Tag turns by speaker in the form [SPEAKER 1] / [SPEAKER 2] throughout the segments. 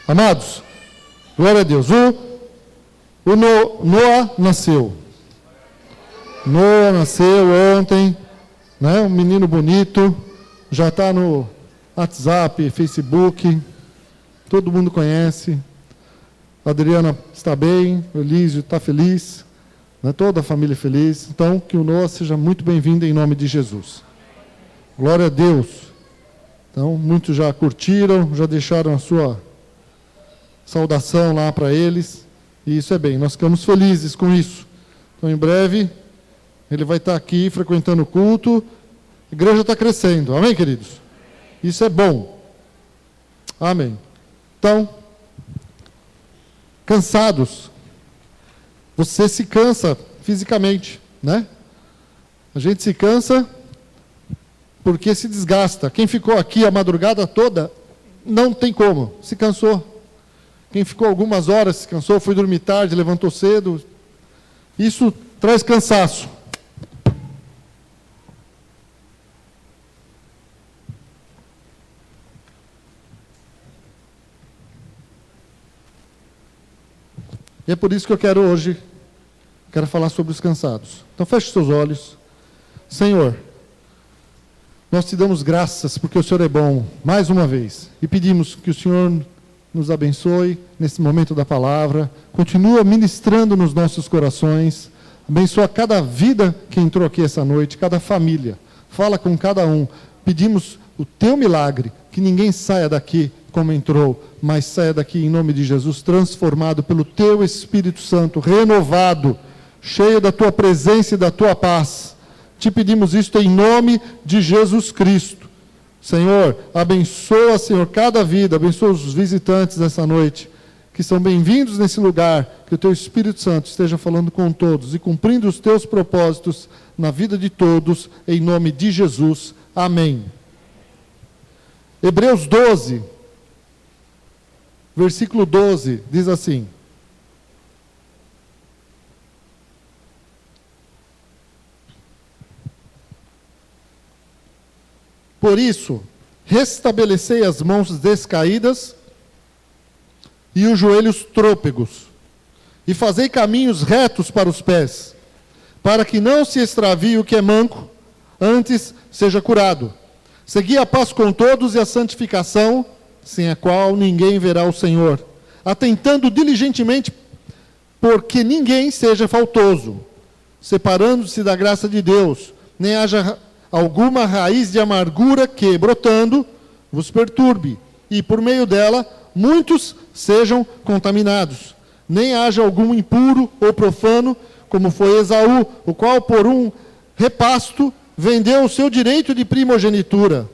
[SPEAKER 1] Amados, glória a Deus. Noah nasceu. Noah nasceu ontem, né? Um menino bonito, já está no WhatsApp, Facebook, todo mundo conhece. A Adriana está bem, o Elísio está feliz, né? Toda a família feliz. Então, que o Noah seja muito bem-vindo em nome de Jesus. Glória a Deus. Então, muitos já curtiram, já deixaram a sua saudação lá para eles. E isso é bem, nós ficamos felizes com isso. Então, em breve, ele vai estar aqui frequentando o culto. A igreja está crescendo. Amém, queridos? Isso é bom. Amém. Então, cansados. Você se cansa fisicamente, né? A gente se cansa porque se desgasta. Quem ficou aqui a madrugada toda, não tem como, se cansou. Quem ficou algumas horas se cansou, foi dormir tarde, levantou cedo. Isso traz cansaço. E é por isso que eu quero hoje, falar sobre os cansados. Então feche seus olhos. Senhor, nós te damos graças porque o Senhor é bom, mais uma vez. E pedimos que o Senhor nos abençoe nesse momento da palavra. Continua ministrando nos nossos corações. Abençoa cada vida que entrou aqui essa noite, cada família. Fala com cada um. Pedimos o teu milagre, que ninguém saia daqui como entrou, mas saia daqui em nome de Jesus, transformado pelo teu Espírito Santo, renovado, cheio da tua presença e da tua paz. Te pedimos isto em nome de Jesus Cristo. Senhor, abençoa, Senhor, cada vida, abençoa os visitantes dessa noite, que são bem-vindos nesse lugar, que o teu Espírito Santo esteja falando com todos e cumprindo os teus propósitos na vida de todos, em nome de Jesus. Amém. Hebreus 12, versículo 12, diz assim: por isso, restabelecei as mãos descaídas e os joelhos trôpegos, e fazei caminhos retos para os pés, para que não se extravie o que é manco, antes seja curado. Segui a paz com todos e a santificação, sem a qual ninguém verá o Senhor, atentando diligentemente porque ninguém seja faltoso, separando-se da graça de Deus, nem haja alguma raiz de amargura que, brotando, vos perturbe, e por meio dela muitos sejam contaminados. Nem haja algum impuro ou profano, como foi Esaú, o qual por um repasto vendeu o seu direito de primogenitura.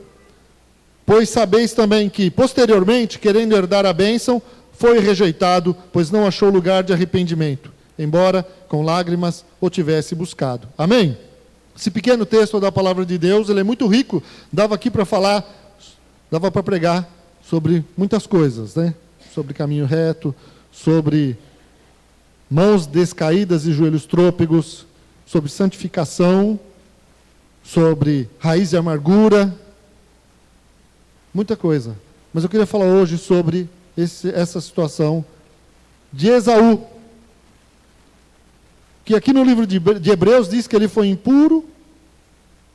[SPEAKER 1] Pois sabeis também que, posteriormente, querendo herdar a bênção, foi rejeitado, pois não achou lugar de arrependimento, embora com lágrimas o tivesse buscado. Amém? Esse pequeno texto da palavra de Deus, ele é muito rico, dava aqui para falar, dava para pregar sobre muitas coisas, né? Sobre caminho reto, sobre mãos descaídas e joelhos trôpegos, sobre santificação, sobre raiz de amargura, muita coisa. Mas eu queria falar hoje sobre essa situação de Esaú, que aqui no livro de Hebreus diz que ele foi impuro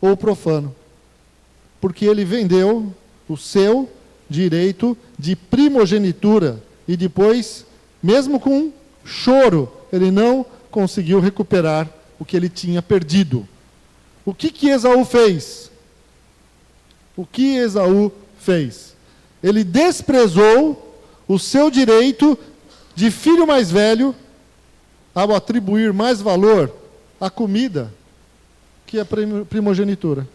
[SPEAKER 1] ou profano, porque ele vendeu o seu direito de primogenitura, e depois, mesmo com choro, ele não conseguiu recuperar o que ele tinha perdido. O que Esaú fez? O que Esaú fez? Ele desprezou o seu direito de filho mais velho, ao atribuir mais valor à comida que à primogenitura.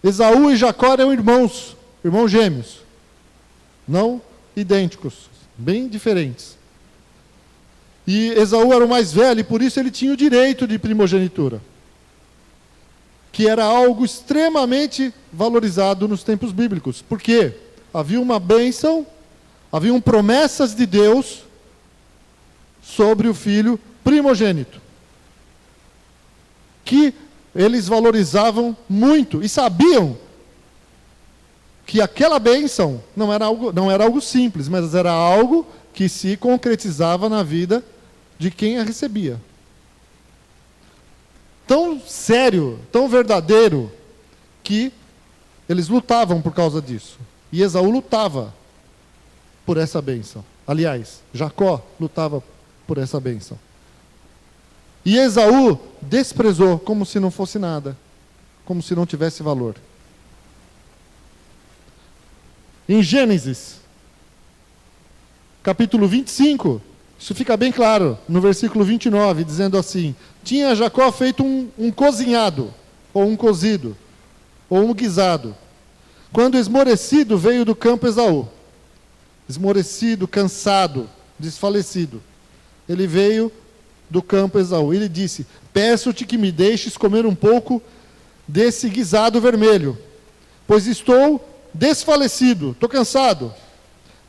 [SPEAKER 1] Esaú e Jacó eram irmãos gêmeos, não idênticos, bem diferentes. E Esaú era o mais velho, e por isso ele tinha o direito de primogenitura, que era algo extremamente valorizado nos tempos bíblicos. Por quê? Havia uma bênção, haviam promessas de Deus sobre o filho primogênito, que eles valorizavam muito, e sabiam que aquela bênção não era algo simples, mas era algo que se concretizava na vida de quem a recebia. Tão sério, tão verdadeiro, que eles lutavam por causa disso. E Esaú lutava por essa bênção. Aliás, Jacó lutava por essa bênção. E Esaú desprezou como se não fosse nada, como se não tivesse valor. Em Gênesis, capítulo 25, isso fica bem claro, no versículo 29, dizendo assim: tinha Jacó feito um cozinhado, ou um cozido, ou um guisado, quando esmorecido veio do campo Esaú. Esmorecido, cansado, desfalecido. Ele veio do campo Esaú. Ele disse: peço-te que me deixes comer um pouco desse guisado vermelho, pois estou desfalecido, estou cansado.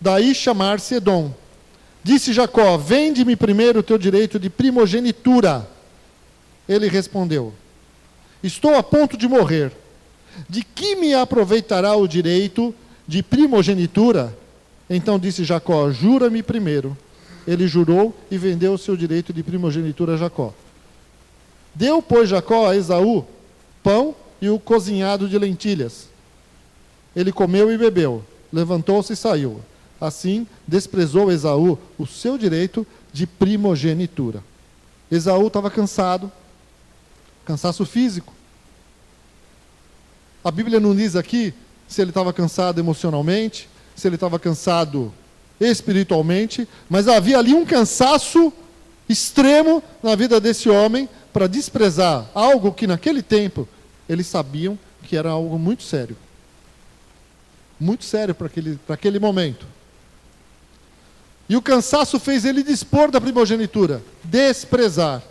[SPEAKER 1] Daí chamar-se Edom. Disse Jacó: vende-me primeiro o teu direito de primogenitura. Ele respondeu: estou a ponto de morrer. De que me aproveitará o direito de primogenitura? Então disse Jacó: jura-me primeiro. Ele jurou e vendeu o seu direito de primogenitura a Jacó. Deu, pois, Jacó a Esaú pão e o cozinhado de lentilhas. Ele comeu e bebeu, levantou-se e saiu. Assim, desprezou Esaú o seu direito de primogenitura. Esaú estava cansado, cansaço físico. A Bíblia não diz aqui se ele estava cansado emocionalmente, se ele estava cansado espiritualmente, mas havia ali um cansaço extremo na vida desse homem para desprezar algo que naquele tempo eles sabiam que era algo muito sério. Muito sério para aquele momento. E o cansaço fez ele dispor da primogenitura, desprezar.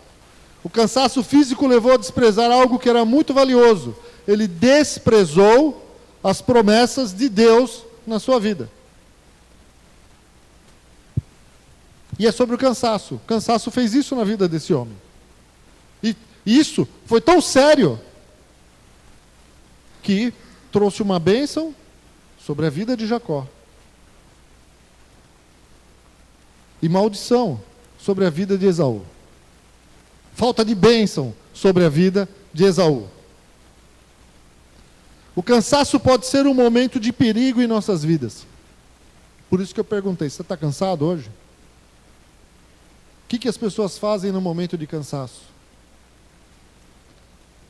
[SPEAKER 1] O cansaço físico levou a desprezar algo que era muito valioso. Ele desprezou as promessas de Deus na sua vida. E é sobre o cansaço. O cansaço fez isso na vida desse homem. E isso foi tão sério que trouxe uma bênção sobre a vida de Jacó. E maldição sobre a vida de Esaú. Falta de bênção sobre a vida de Esaú. O cansaço pode ser um momento de perigo em nossas vidas. Por isso que eu perguntei: você está cansado hoje? O que as pessoas fazem no momento de cansaço?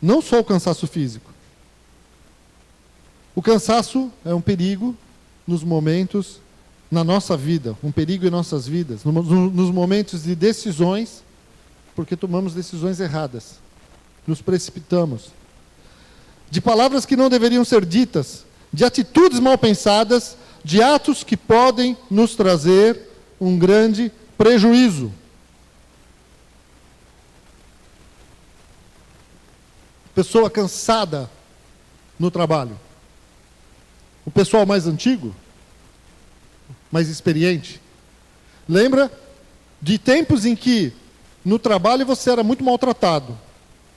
[SPEAKER 1] Não só o cansaço físico. O cansaço é um perigo nos momentos na nossa vida, um perigo em nossas vidas, nos momentos de decisões, porque tomamos decisões erradas, nos precipitamos, de palavras que não deveriam ser ditas, de atitudes mal pensadas, de atos que podem nos trazer um grande prejuízo. Pessoa cansada no trabalho. O pessoal mais antigo, mais experiente, lembra de tempos em que no trabalho você era muito maltratado.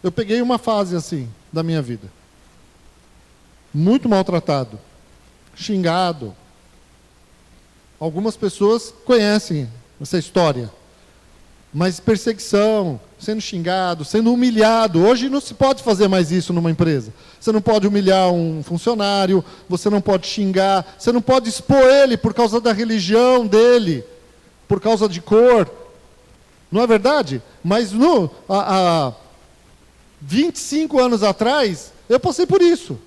[SPEAKER 1] Eu peguei uma fase assim da minha vida. Muito maltratado, xingado. Algumas pessoas conhecem essa história. Mas perseguição, sendo xingado, sendo humilhado. Hoje não se pode fazer mais isso numa empresa. Você não pode humilhar um funcionário, você não pode xingar, você não pode expor ele por causa da religião dele, por causa de cor. Não é verdade? Mas há 25 anos atrás, eu passei por isso.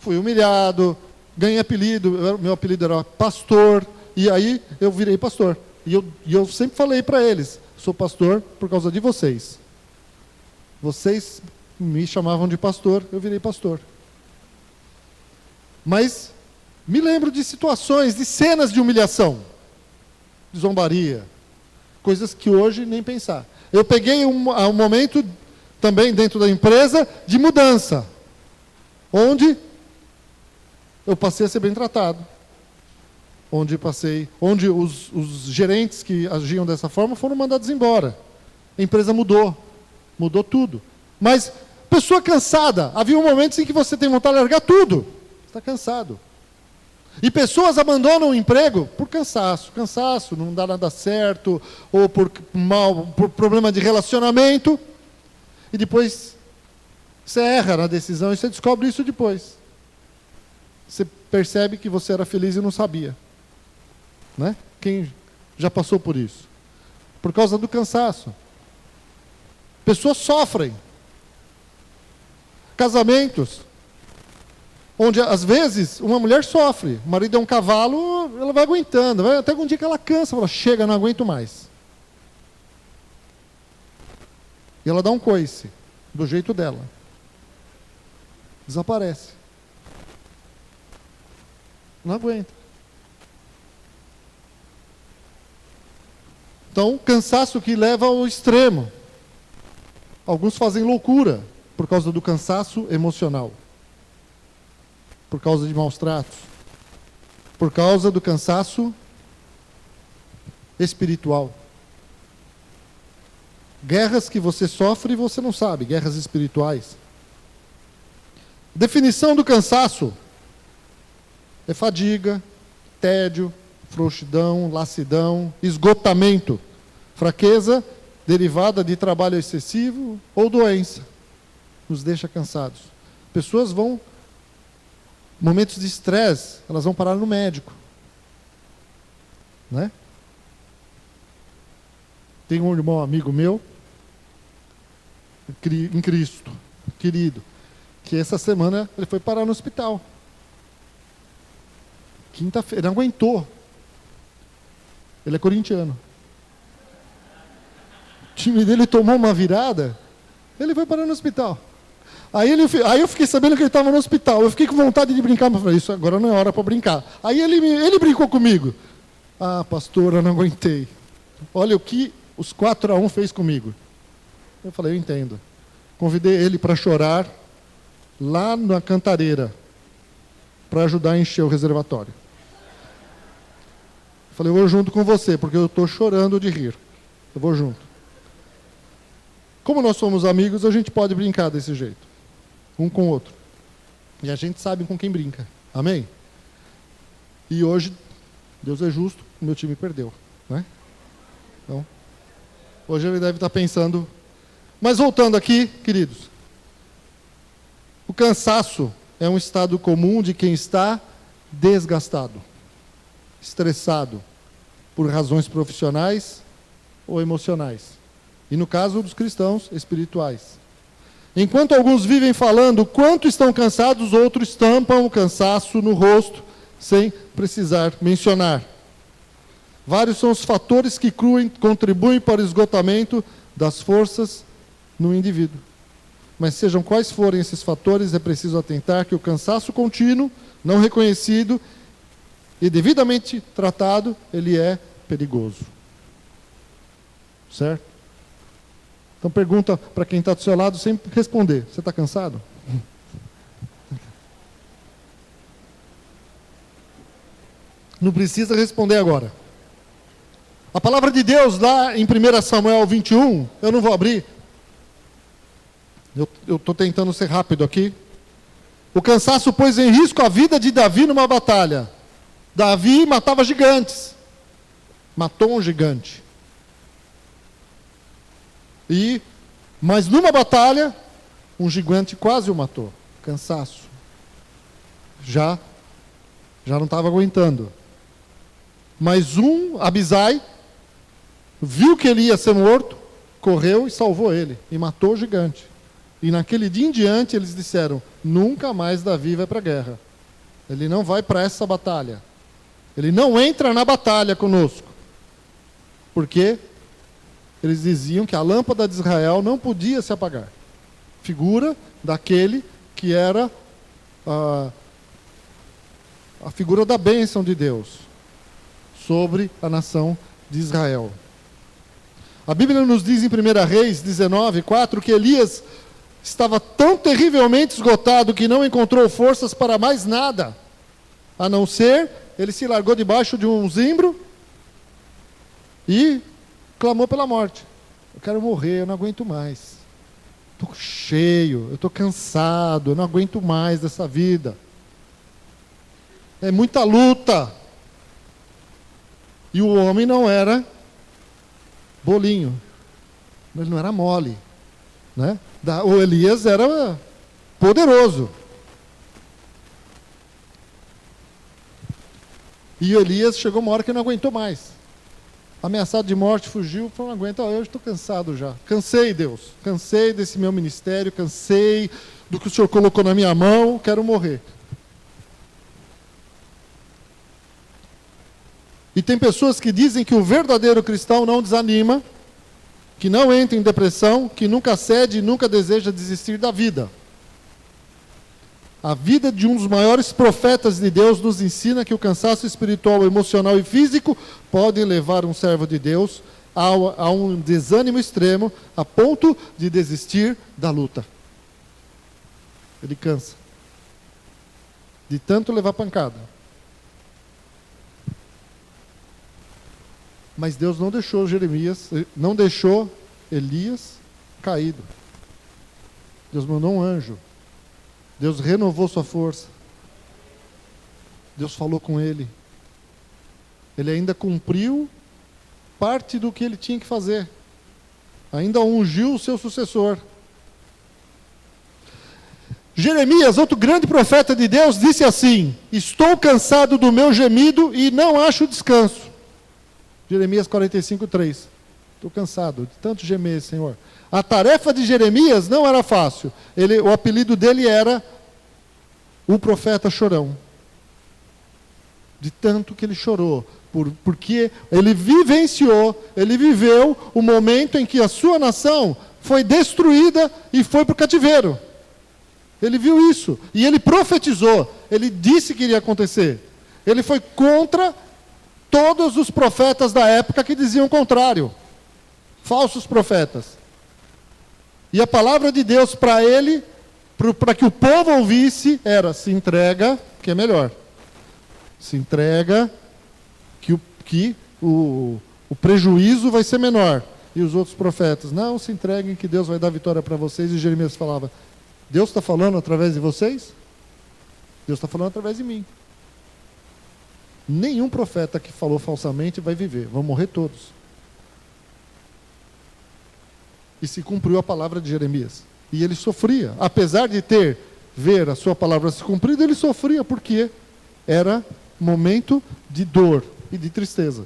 [SPEAKER 1] Fui humilhado, ganhei apelido, meu apelido era pastor, e aí eu virei pastor. E eu sempre falei para eles: sou pastor por causa de vocês. Vocês me chamavam de pastor, eu virei pastor. Mas me lembro de situações, de cenas de humilhação, de zombaria, coisas que hoje nem pensar. Eu peguei um momento também dentro da empresa de mudança, onde eu passei a ser bem tratado. Onde os gerentes que agiam dessa forma foram mandados embora. A empresa mudou tudo. Mas, pessoa cansada, havia momentos em que você tem vontade de largar tudo. Está cansado. E pessoas abandonam o emprego por cansaço. Cansaço, não dá nada certo, ou por problema de relacionamento. E depois você erra na decisão e você descobre isso depois. Você percebe que você era feliz e não sabia. Né? Quem já passou por isso? Por causa do cansaço. Pessoas sofrem. Casamentos, onde às vezes uma mulher sofre, o marido é um cavalo, ela vai aguentando, vai até um dia que ela cansa, fala, chega, não aguento mais. E ela dá um coice, do jeito dela. Desaparece. Não aguenta. Então, cansaço que leva ao extremo. Alguns fazem loucura por causa do cansaço emocional. Por causa de maus tratos. Por causa do cansaço espiritual. Guerras que você sofre e você não sabe, guerras espirituais. Definição do cansaço é fadiga, tédio, frouxidão, lassidão, esgotamento, fraqueza derivada de trabalho excessivo ou doença. Nos deixa cansados. Pessoas vão, momentos de estresse, elas vão parar no médico. Né? Tem um irmão amigo meu, em Cristo, querido, que essa semana ele foi parar no hospital. Quinta-feira, não aguentou. Ele é corintiano. O time dele tomou uma virada, ele foi parar no hospital. Aí eu fiquei sabendo que ele estava no hospital. Eu fiquei com vontade de brincar, mas falei, isso agora não é hora para brincar. Aí ele brincou comigo. Ah, pastor, eu não aguentei. Olha o que os 4-1 fez comigo. Eu falei, eu entendo. Convidei ele para chorar lá na Cantareira, para ajudar a encher o reservatório. Eu falei, eu vou junto com você, porque eu estou chorando de rir. Eu vou junto. Como nós somos amigos, a gente pode brincar desse jeito. Um com o outro. E a gente sabe com quem brinca. Amém? E hoje, Deus é justo, o meu time perdeu. Né? Então, hoje ele deve estar pensando... Mas voltando aqui, queridos. O cansaço é um estado comum de quem está desgastado, estressado, por razões profissionais ou emocionais. E no caso dos cristãos, espirituais. Enquanto alguns vivem falando quanto estão cansados, outros tampam o cansaço no rosto, sem precisar mencionar. Vários são os fatores que contribuem para o esgotamento das forças no indivíduo. Mas sejam quais forem esses fatores, é preciso atentar que o cansaço contínuo, não reconhecido e devidamente tratado, ele é perigoso. Certo? Então pergunta para quem está do seu lado, sem responder. Você está cansado? Não precisa responder agora. A palavra de Deus lá em 1 Samuel 21, eu não vou abrir. Eu estou tentando ser rápido aqui. O cansaço pôs em risco a vida de Davi numa batalha. Davi matava gigantes. Matou um gigante. Mas numa batalha, um gigante quase o matou. Cansaço. Já não estava aguentando. Mas Abisai, viu que ele ia ser morto, correu e salvou ele. E matou o gigante. E naquele dia em diante eles disseram, nunca mais Davi vai para a guerra. Ele não vai para essa batalha. Ele não entra na batalha conosco. Porque eles diziam que a lâmpada de Israel não podia se apagar. Figura daquele que era a figura da bênção de Deus sobre a nação de Israel. A Bíblia nos diz em 1 Reis 19:4 que Elias estava tão terrivelmente esgotado que não encontrou forças para mais nada, a não ser, ele se largou debaixo de um zimbro e clamou pela morte. Eu quero morrer, eu não aguento mais. Estou cheio, eu estou cansado, eu não aguento mais dessa vida. é muita luta. E o homem não era bolinho, ele não era mole, né? O Elias era poderoso. E o Elias chegou uma hora que não aguentou mais. Ameaçado de morte, fugiu, falou, não aguenta, eu estou cansado já. Cansei, Deus. Cansei desse meu ministério, cansei do que o Senhor colocou na minha mão, quero morrer. E tem pessoas que dizem que o verdadeiro cristão não desanima, que não entra em depressão, que nunca cede e nunca deseja desistir da vida. A vida de um dos maiores profetas de Deus nos ensina que o cansaço espiritual, emocional e físico pode levar um servo de Deus a um desânimo extremo, a ponto de desistir da luta. Ele cansa de tanto levar pancada. Mas Deus não deixou não deixou Elias caído. Deus mandou um anjo. Deus renovou sua força. Deus falou com ele. Ele ainda cumpriu parte do que ele tinha que fazer. Ainda ungiu o seu sucessor. Jeremias, outro grande profeta de Deus, disse assim: estou cansado do meu gemido e não acho descanso. Jeremias 45:3. Estou cansado de tanto gemer, Senhor. A tarefa de Jeremias não era fácil. O apelido dele era o profeta chorão. De tanto que ele chorou. Porque ele vivenciou, ele viveu o momento em que a sua nação foi destruída e foi para o cativeiro. Ele viu isso. E ele profetizou. Ele disse que iria acontecer. Ele foi contra todos os profetas da época que diziam o contrário. Falsos profetas. E a palavra de Deus para ele, para que o povo ouvisse, era: se entrega, que é melhor. Se entrega, que o prejuízo vai ser menor. E os outros profetas: não, se entreguem que Deus vai dar vitória para vocês. E Jeremias falava: Deus está falando através de vocês? Deus está falando através de mim. Nenhum profeta que falou falsamente vai viver, vão morrer todos. E se cumpriu a palavra de Jeremias. E ele sofria, apesar de ver a sua palavra se cumprida, ele sofria, porque era momento de dor e de tristeza.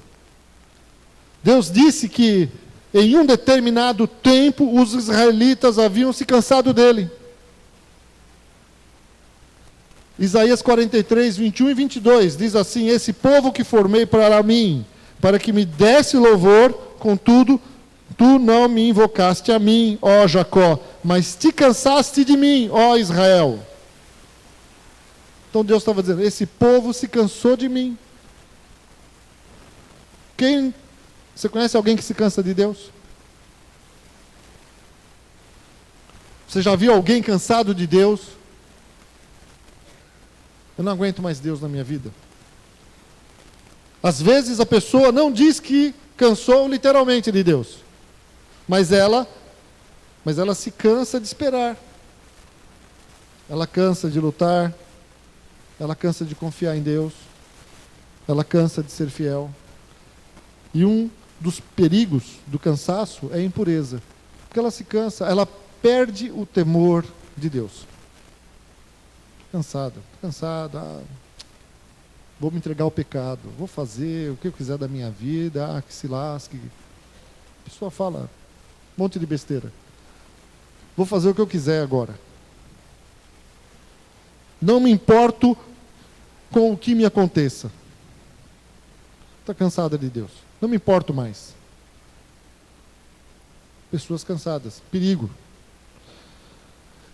[SPEAKER 1] Deus disse que em um determinado tempo os israelitas haviam se cansado dele. Isaías 43, 21 e 22 diz assim: esse povo que formei para mim, para que me desse louvor, contudo, tu não me invocaste a mim, ó Jacó, mas te cansaste de mim, ó Israel. Então Deus estava dizendo: esse povo se cansou de mim. Você conhece alguém que se cansa de Deus? Você já viu alguém cansado de Deus? Eu não aguento mais Deus na minha vida. Às vezes a pessoa não diz que cansou literalmente de Deus, mas ela se cansa de esperar. Ela cansa de lutar, ela cansa de confiar em Deus, ela cansa de ser fiel. E um dos perigos do cansaço é a impureza, porque ela se cansa, ela perde o temor de Deus. Cansada, vou me entregar ao pecado, vou fazer o que eu quiser da minha vida, que se lasque. A pessoa fala um monte de besteira. Vou fazer o que eu quiser agora. Não me importo com o que me aconteça. Está cansada de Deus. Não me importo mais. Pessoas cansadas. Perigo.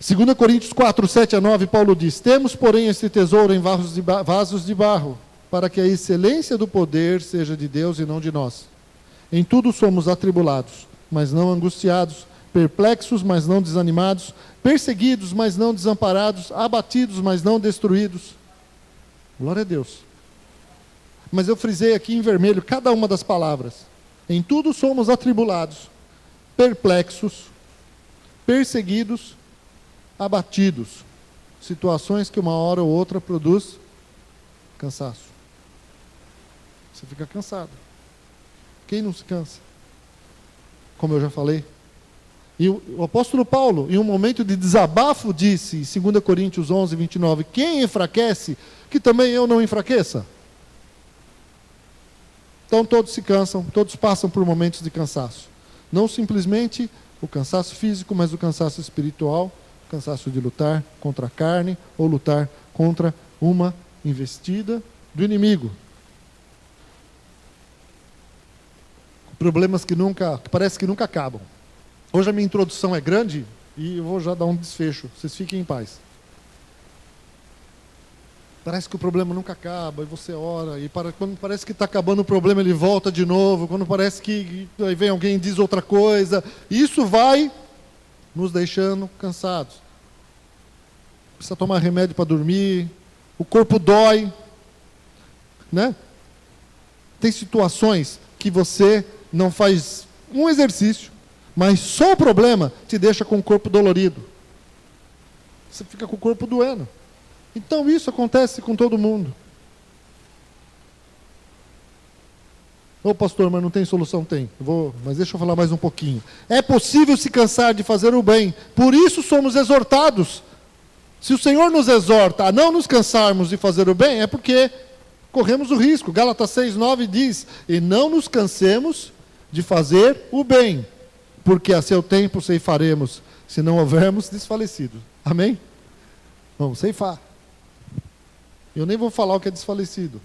[SPEAKER 1] 2 Coríntios 4, 7 a 9, Paulo diz: temos, porém, este tesouro em vasos de barro, para que a excelência do poder seja de Deus e não de nós. Em tudo somos atribulados, mas não angustiados, perplexos, mas não desanimados, perseguidos, mas não desamparados, abatidos, mas não destruídos. Glória a Deus. Mas eu frisei aqui em vermelho cada uma das palavras. Em tudo somos atribulados, perplexos, perseguidos, abatidos. Situações que uma hora ou outra produz Cansaço. Você fica cansado. Quem não se cansa? Como eu já falei. E o apóstolo Paulo, em um momento de desabafo, disse, em 2 Coríntios 11, 29, quem enfraquece, que também eu não enfraqueça. Então todos se cansam, todos passam por momentos de cansaço. Não simplesmente o cansaço físico, mas o cansaço espiritual, o cansaço de lutar contra a carne, ou lutar contra uma investida do inimigo. Problemas que parece que nunca acabam. Hoje a minha introdução é grande e eu vou já dar um desfecho. Vocês fiquem em paz. Parece que o problema nunca acaba, e você ora, e quando parece que está acabando o problema, ele volta de novo, quando parece que aí vem alguém e diz outra coisa. Isso vai nos deixando cansados. Precisa tomar remédio para dormir, o corpo dói, né? Tem situações que você não faz um exercício, mas só o problema te deixa com o corpo dolorido. Você fica com o corpo doendo. Então isso acontece com todo mundo. Ô pastor, mas não tem solução? Tem. Mas deixa eu falar mais um pouquinho. É possível se cansar de fazer o bem. Por isso somos exortados. Se o Senhor nos exorta a não nos cansarmos de fazer o bem, é porque corremos o risco. Gálatas 6:9 diz, e não nos cansemos de fazer o bem, porque a seu tempo ceifaremos, se não houvermos desfalecido. Amém? Vamos ceifar. Eu nem vou falar o que é desfalecido.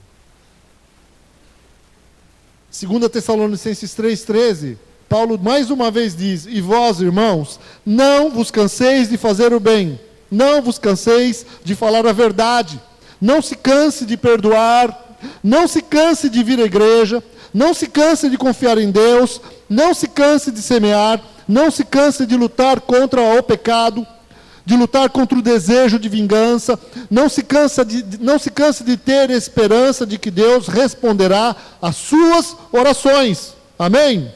[SPEAKER 1] 2 Tessalonicenses 3:13, Paulo mais uma vez diz, e vós, irmãos, não vos canseis de fazer o bem, não vos canseis de falar a verdade, não se canse de perdoar, não se canse de vir à igreja, não se canse de confiar em Deus, não se canse de semear, não se canse de lutar contra o pecado, de lutar contra o desejo de vingança, não se canse de ter esperança de que Deus responderá às suas orações. Amém?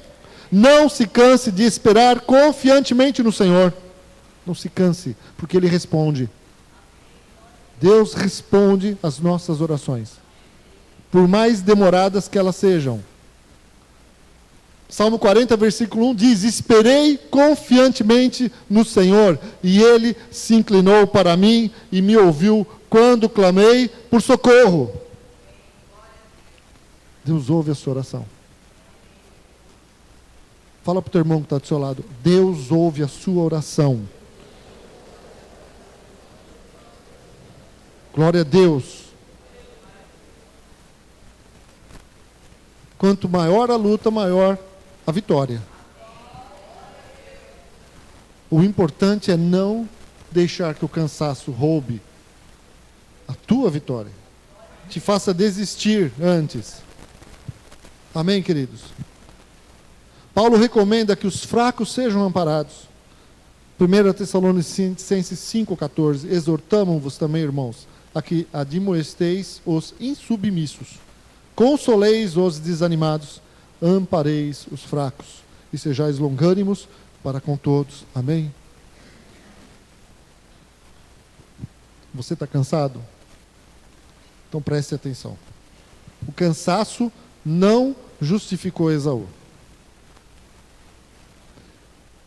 [SPEAKER 1] Não se canse de esperar confiantemente no Senhor. Não se canse, porque Ele responde. Deus responde às nossas orações, por mais demoradas que elas sejam. Salmo 40, versículo 1 diz, esperei confiantemente no Senhor, e Ele se inclinou para mim e me ouviu quando clamei por socorro. Deus ouve a sua oração. Fala para o teu irmão que está do seu lado, Deus ouve a sua oração. Glória a Deus. Quanto maior a luta, maior a vitória. O importante é não deixar que o cansaço roube a tua vitória. Te faça desistir antes. Amém, queridos? Paulo recomenda que os fracos sejam amparados. 1 Tessalonicenses 5,14. Exortamo-vos também, irmãos, a que admoesteis os insubmissos. Consoleis os desanimados, ampareis os fracos, e sejais longânimos para com todos. Amém? Você está cansado? Então preste atenção. O cansaço não justificou Esaú.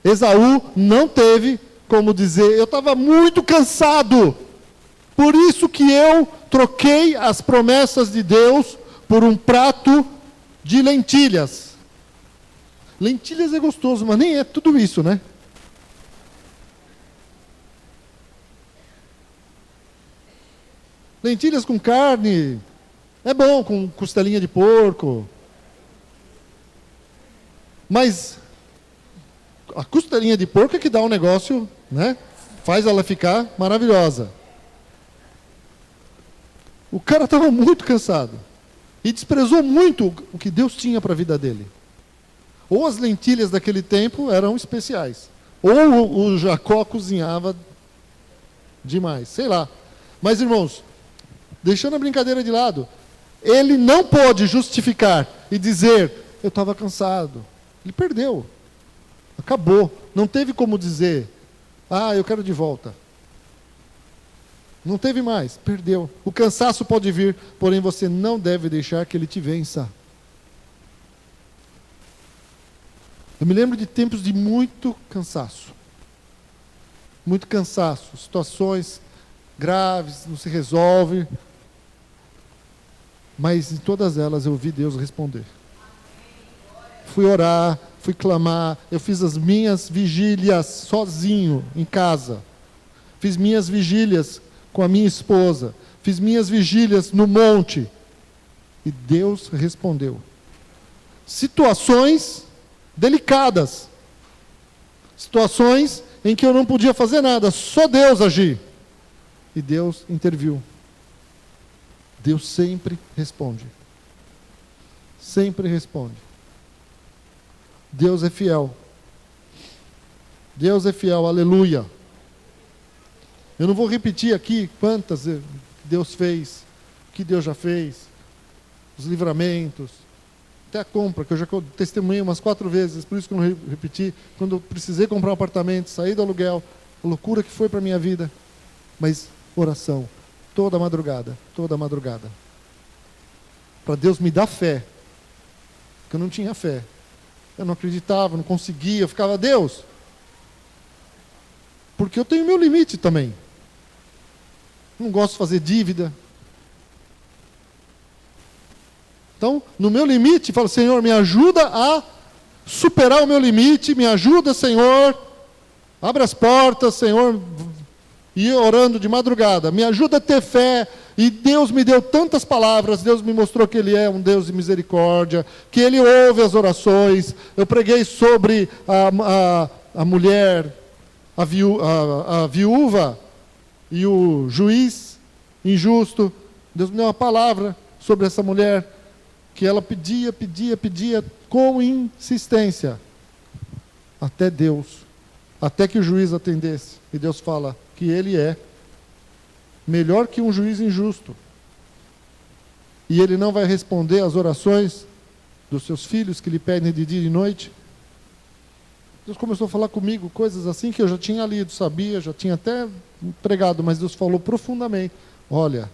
[SPEAKER 1] Esaú não teve como dizer, eu estava muito cansado, por isso que eu troquei as promessas de Deus por um prato de lentilhas. Lentilhas é gostoso, mas nem é tudo isso, né? Lentilhas com carne, é bom, com costelinha de porco. Mas a costelinha de porco é que dá um negócio, né? Faz ela ficar maravilhosa. O cara estava muito cansado. E desprezou muito o que Deus tinha para a vida dele. Ou as lentilhas daquele tempo eram especiais. Ou o Jacó cozinhava demais. Sei lá. Mas, irmãos, deixando a brincadeira de lado, ele não pôde justificar e dizer, eu estava cansado. Ele perdeu. Acabou. Não teve como dizer, eu quero de volta. Não teve mais, perdeu. O cansaço pode vir, porém você não deve deixar que ele te vença. Eu me lembro de tempos de muito cansaço. Muito cansaço. Situações graves, não se resolve. Mas em todas elas eu vi Deus responder. Fui orar, fui clamar. Eu fiz as minhas vigílias sozinho, em casa. Fiz minhas vigílias com a minha esposa. Fiz minhas vigílias no monte. E Deus respondeu. Situações delicadas. Situações em que eu não podia fazer nada. Só Deus agir. E Deus interviu. Deus sempre responde. Sempre responde. Deus é fiel. Deus é fiel, aleluia. Eu não vou repetir aqui quantas Deus fez, o que Deus já fez, os livramentos, até a compra, que eu já testemunhei umas 4 vezes, por isso que eu não repeti, quando eu precisei comprar um apartamento, sair do aluguel, a loucura que foi para a minha vida. Mas oração, toda madrugada, para Deus me dar fé, porque eu não tinha fé. Eu não acreditava, não conseguia, eu ficava, Deus, porque eu tenho meu limite também. Não gosto de fazer dívida. Então, no meu limite, falo, Senhor, me ajuda a superar o meu limite, me ajuda, Senhor, abre as portas, Senhor, e orando de madrugada, me ajuda a ter fé. E Deus me deu tantas palavras, Deus me mostrou que Ele é um Deus de misericórdia, que Ele ouve as orações. Eu preguei sobre a mulher, a viúva e o juiz injusto. Deus me deu uma palavra sobre essa mulher, que ela pedia com insistência, até que o juiz atendesse. E Deus fala que Ele é melhor que um juiz injusto. E Ele não vai responder às orações dos seus filhos que lhe pedem de dia e de noite. Deus começou a falar comigo coisas assim que eu já tinha lido, sabia, já tinha até pregado, mas Deus falou profundamente. Olha,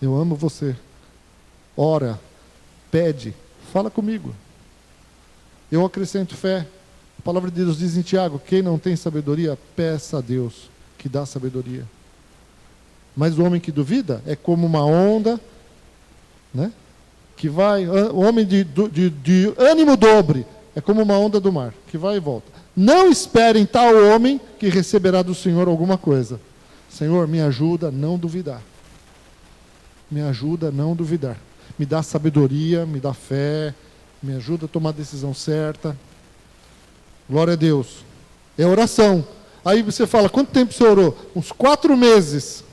[SPEAKER 1] eu amo você. Ora, pede, fala comigo. Eu acrescento fé. A palavra de Deus diz em Tiago, quem não tem sabedoria, peça a Deus que dá sabedoria. Mas o homem que duvida é como uma onda, né? Que vai, o homem de ânimo dobre, é como uma onda do mar, que vai e volta. Não esperem tal homem que receberá do Senhor alguma coisa. Senhor, me ajuda a não duvidar. Me ajuda a não duvidar. Me dá sabedoria, me dá fé, me ajuda a tomar a decisão certa. Glória a Deus. É oração. Aí você fala, quanto tempo você orou? Uns 4 meses.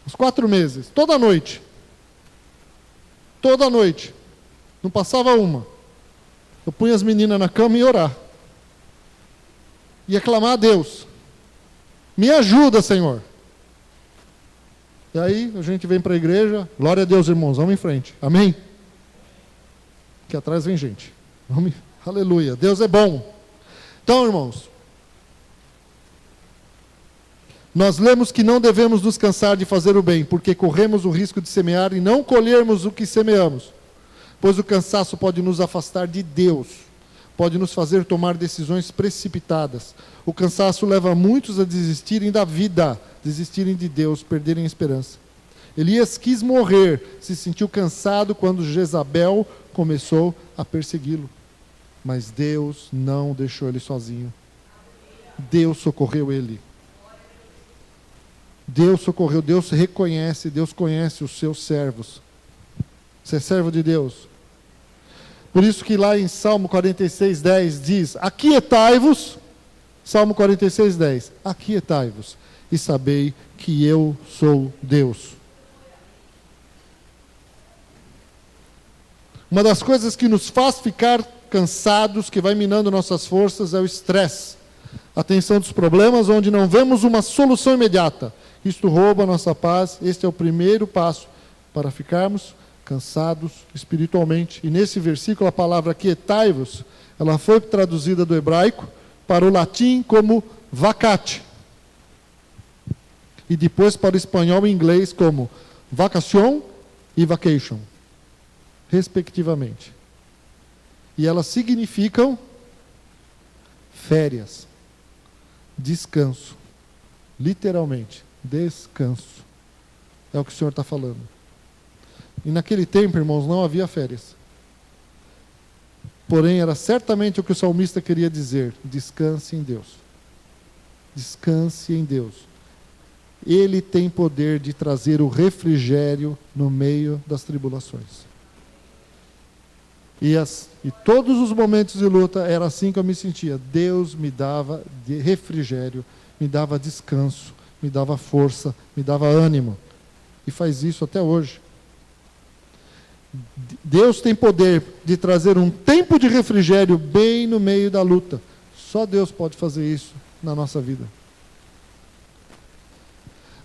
[SPEAKER 1] Uns 4 meses. Toda noite. Toda noite. Não passava uma. Eu punha as meninas na cama e ia orar. Ia clamar a Deus. Me ajuda, Senhor. E aí a gente vem para a igreja. Glória a Deus, irmãos. Vamos em frente. Amém? Aqui atrás vem gente. Vamos. Aleluia. Deus é bom. Então, irmãos, nós lemos que não devemos nos cansar de fazer o bem, porque corremos o risco de semear e não colhermos o que semeamos. Pois o cansaço pode nos afastar de Deus, pode nos fazer tomar decisões precipitadas. O cansaço leva muitos a desistirem da vida, desistirem de Deus, perderem a esperança. Elias quis morrer, se sentiu cansado quando Jezabel começou a persegui-lo. Mas Deus não deixou ele sozinho. Deus socorreu ele. Deus socorreu, Deus reconhece, Deus conhece os seus servos. Você é servo de Deus. Por isso que lá em Salmo 46:10 diz, aquietai-vos, Salmo 46:10, aquietai-vos e sabei que eu sou Deus. Uma das coisas que nos faz ficar cansados, que vai minando nossas forças, é o estresse. A tensão dos problemas, onde não vemos uma solução imediata. Isto rouba a nossa paz. Este é o primeiro passo para ficarmos cansados espiritualmente. E nesse versículo, a palavra aquietai-vos, ela foi traduzida do hebraico para o latim como vacate. e depois para o espanhol e inglês como vacation e vacation, respectivamente. E elas significam férias, descanso, literalmente, descanso. É o que o Senhor está falando. E naquele tempo, irmãos, não havia férias. Porém, era certamente o que o salmista queria dizer: descanse em Deus. Descanse em Deus. Ele tem poder de trazer o refrigério no meio das tribulações. E todos os momentos de luta, era assim que eu me sentia. Deus me dava refrigério, me dava descanso, me dava força, me dava ânimo. E faz isso até hoje. Deus tem poder de trazer um tempo de refrigério bem no meio da luta. Só Deus pode fazer isso na nossa vida.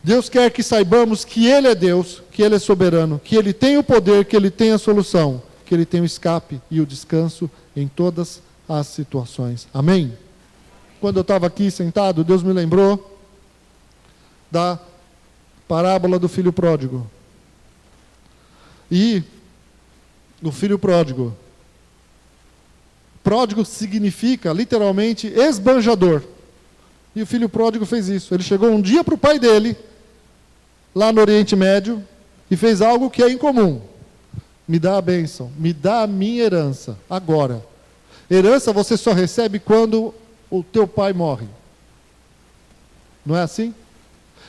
[SPEAKER 1] Deus quer que saibamos que Ele é Deus, que Ele é soberano, que Ele tem o poder, que Ele tem a solução, que Ele tem o escape e o descanso em todas as situações. Amém? Quando eu estava aqui sentado, Deus me lembrou da parábola do filho pródigo. E o filho pródigo. Pródigo significa, literalmente, esbanjador. E o filho pródigo fez isso. Ele chegou um dia para o pai dele, lá no Oriente Médio, e fez algo que é incomum. Me dá a bênção, me dá a minha herança, agora. Herança você só recebe quando o teu pai morre. Não é assim?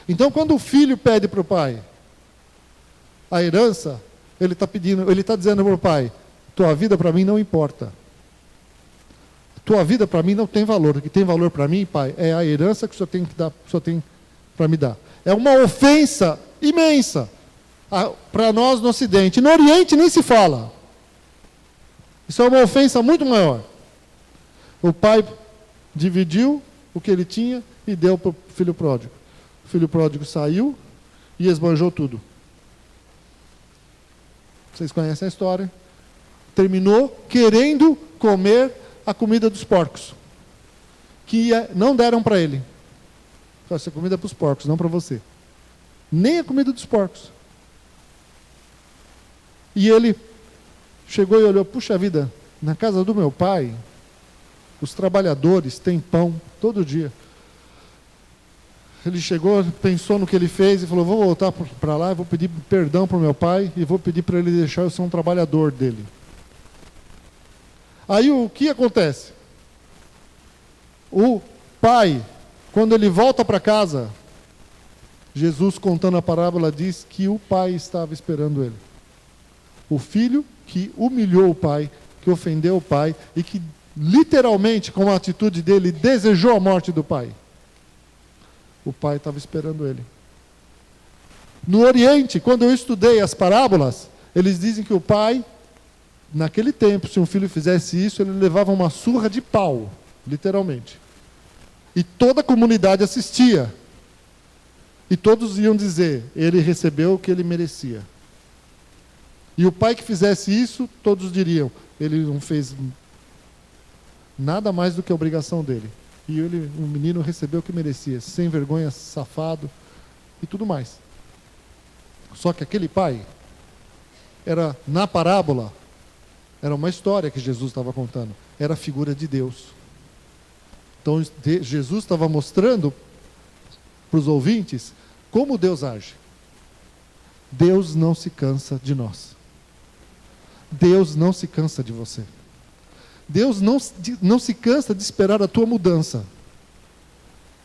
[SPEAKER 1] Então, quando o filho pede para o pai a herança, ele está dizendo para o pai: tua vida para mim não importa. Tua vida para mim não tem valor. O que tem valor para mim, pai, é a herança que o senhor tem que dar, o senhor tem para me dar. É uma ofensa imensa para nós no Ocidente. No Oriente nem se fala. Isso é uma ofensa muito maior. O pai dividiu o que ele tinha e deu para o filho pródigo. O filho pródigo saiu e esbanjou tudo. Vocês conhecem a história. Terminou querendo comer a comida dos porcos, que não deram para ele. Essa comida é para os porcos, não para você. Nem a comida dos porcos. E ele chegou e olhou: puxa vida, na casa do meu pai, os trabalhadores têm pão todo dia. Ele chegou, pensou no que ele fez e falou: vou voltar para lá, vou pedir perdão para o meu pai e vou pedir para ele deixar eu ser um trabalhador dele. Aí o que acontece? O pai, quando ele volta para casa, Jesus, contando a parábola, diz que o pai estava esperando ele. O filho que humilhou o pai, que ofendeu o pai e que literalmente, com a atitude dele, desejou a morte do pai. O pai estava esperando ele. No Oriente, quando eu estudei as parábolas, eles dizem que o pai, naquele tempo, se um filho fizesse isso, ele levava uma surra de pau, literalmente. E toda a comunidade assistia. E todos iam dizer: ele recebeu o que ele merecia. E o pai que fizesse isso, todos diriam: ele não fez nada mais do que a obrigação dele. E o menino recebeu o que merecia, sem vergonha, safado e tudo mais. Só que aquele pai, na parábola, era uma história que Jesus estava contando. Era a figura de Deus. Então, Jesus estava mostrando para os ouvintes como Deus age. Deus não se cansa de nós. Deus não se cansa de você. Deus não se cansa de esperar a tua mudança.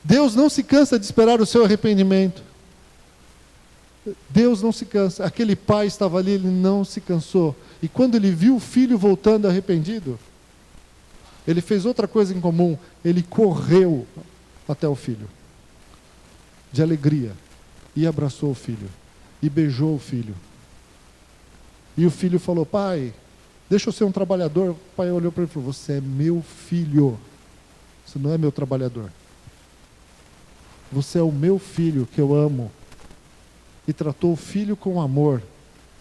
[SPEAKER 1] Deus não se cansa de esperar o seu arrependimento. Deus não se cansa. Aquele pai estava ali, ele não se cansou. E quando ele viu o filho voltando arrependido, ele fez outra coisa em comum. Ele correu até o filho, de alegria, e abraçou o filho, e beijou o filho. E o filho falou: pai, deixa eu ser um trabalhador. O pai olhou para ele e falou: você é meu filho, você não é meu trabalhador. Você é o meu filho que eu amo. E tratou o filho com amor.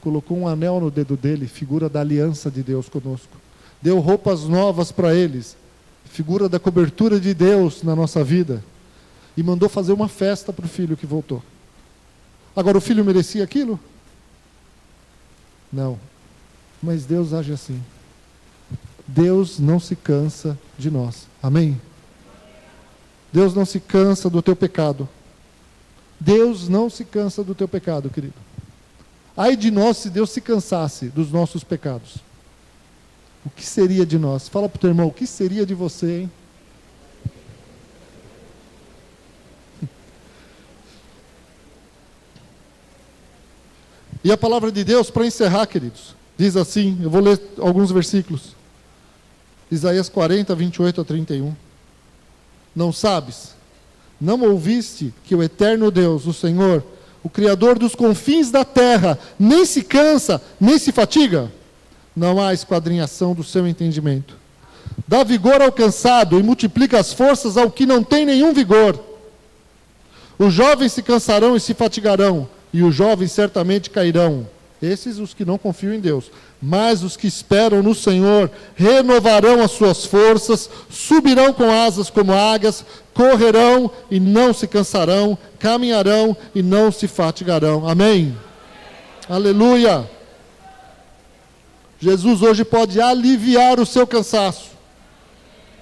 [SPEAKER 1] Colocou um anel no dedo dele, figura da aliança de Deus conosco. Deu roupas novas para eles, figura da cobertura de Deus na nossa vida. E mandou fazer uma festa para o filho que voltou. Agora, o filho merecia aquilo? Não. Mas Deus age assim. Deus não se cansa de nós. Amém? Deus não se cansa do teu pecado. Deus não se cansa do teu pecado, querido. Ai de nós se Deus se cansasse dos nossos pecados. O que seria de nós? Fala para o teu irmão, o que seria de você, hein? E a palavra de Deus, para encerrar, queridos, diz assim, eu vou ler alguns versículos. Isaías 40, 28 a 31. Não sabes? Não ouviste que o eterno Deus, o Senhor, o Criador dos confins da terra, nem se cansa, nem se fatiga? Não há esquadrinhação do seu entendimento. Dá vigor ao cansado e multiplica as forças ao que não tem nenhum vigor. Os jovens se cansarão e se fatigarão, e os jovens certamente cairão. Esses os que não confiam em Deus. Mas os que esperam no Senhor renovarão as suas forças, subirão com asas como águias, correrão e não se cansarão, caminharão e não se fatigarão. Amém? Aleluia! Jesus hoje pode aliviar o seu cansaço,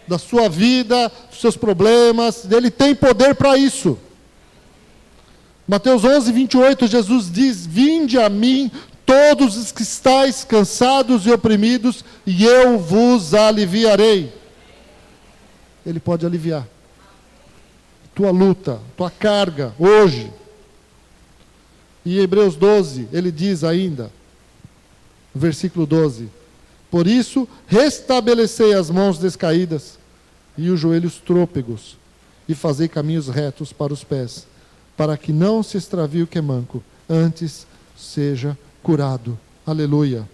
[SPEAKER 1] da sua vida, dos seus problemas. Ele tem poder para isso. Mateus 11, 28, Jesus diz: vinde a mim todos os que estáis cansados e oprimidos, e eu vos aliviarei. Ele pode aliviar tua luta, tua carga, hoje. E em Hebreus 12, ele diz ainda, no versículo 12, por isso, restabelecei as mãos descaídas, e os joelhos trôpegos, e fazei caminhos retos para os pés, para que não se extravie o que é manco, antes seja curado. Aleluia.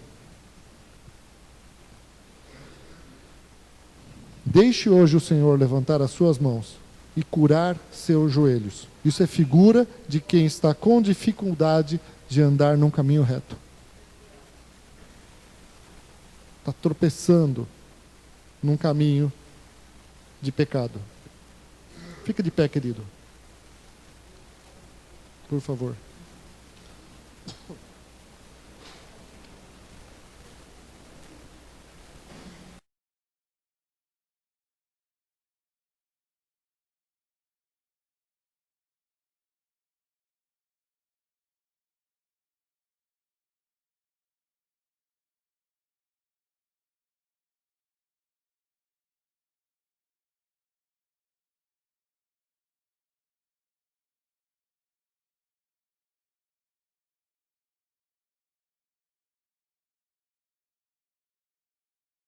[SPEAKER 1] Deixe hoje o Senhor levantar as suas mãos e curar seus joelhos. Isso é figura de quem está com dificuldade de andar num caminho reto. Está tropeçando num caminho de pecado. Fica de pé, querido. Por favor.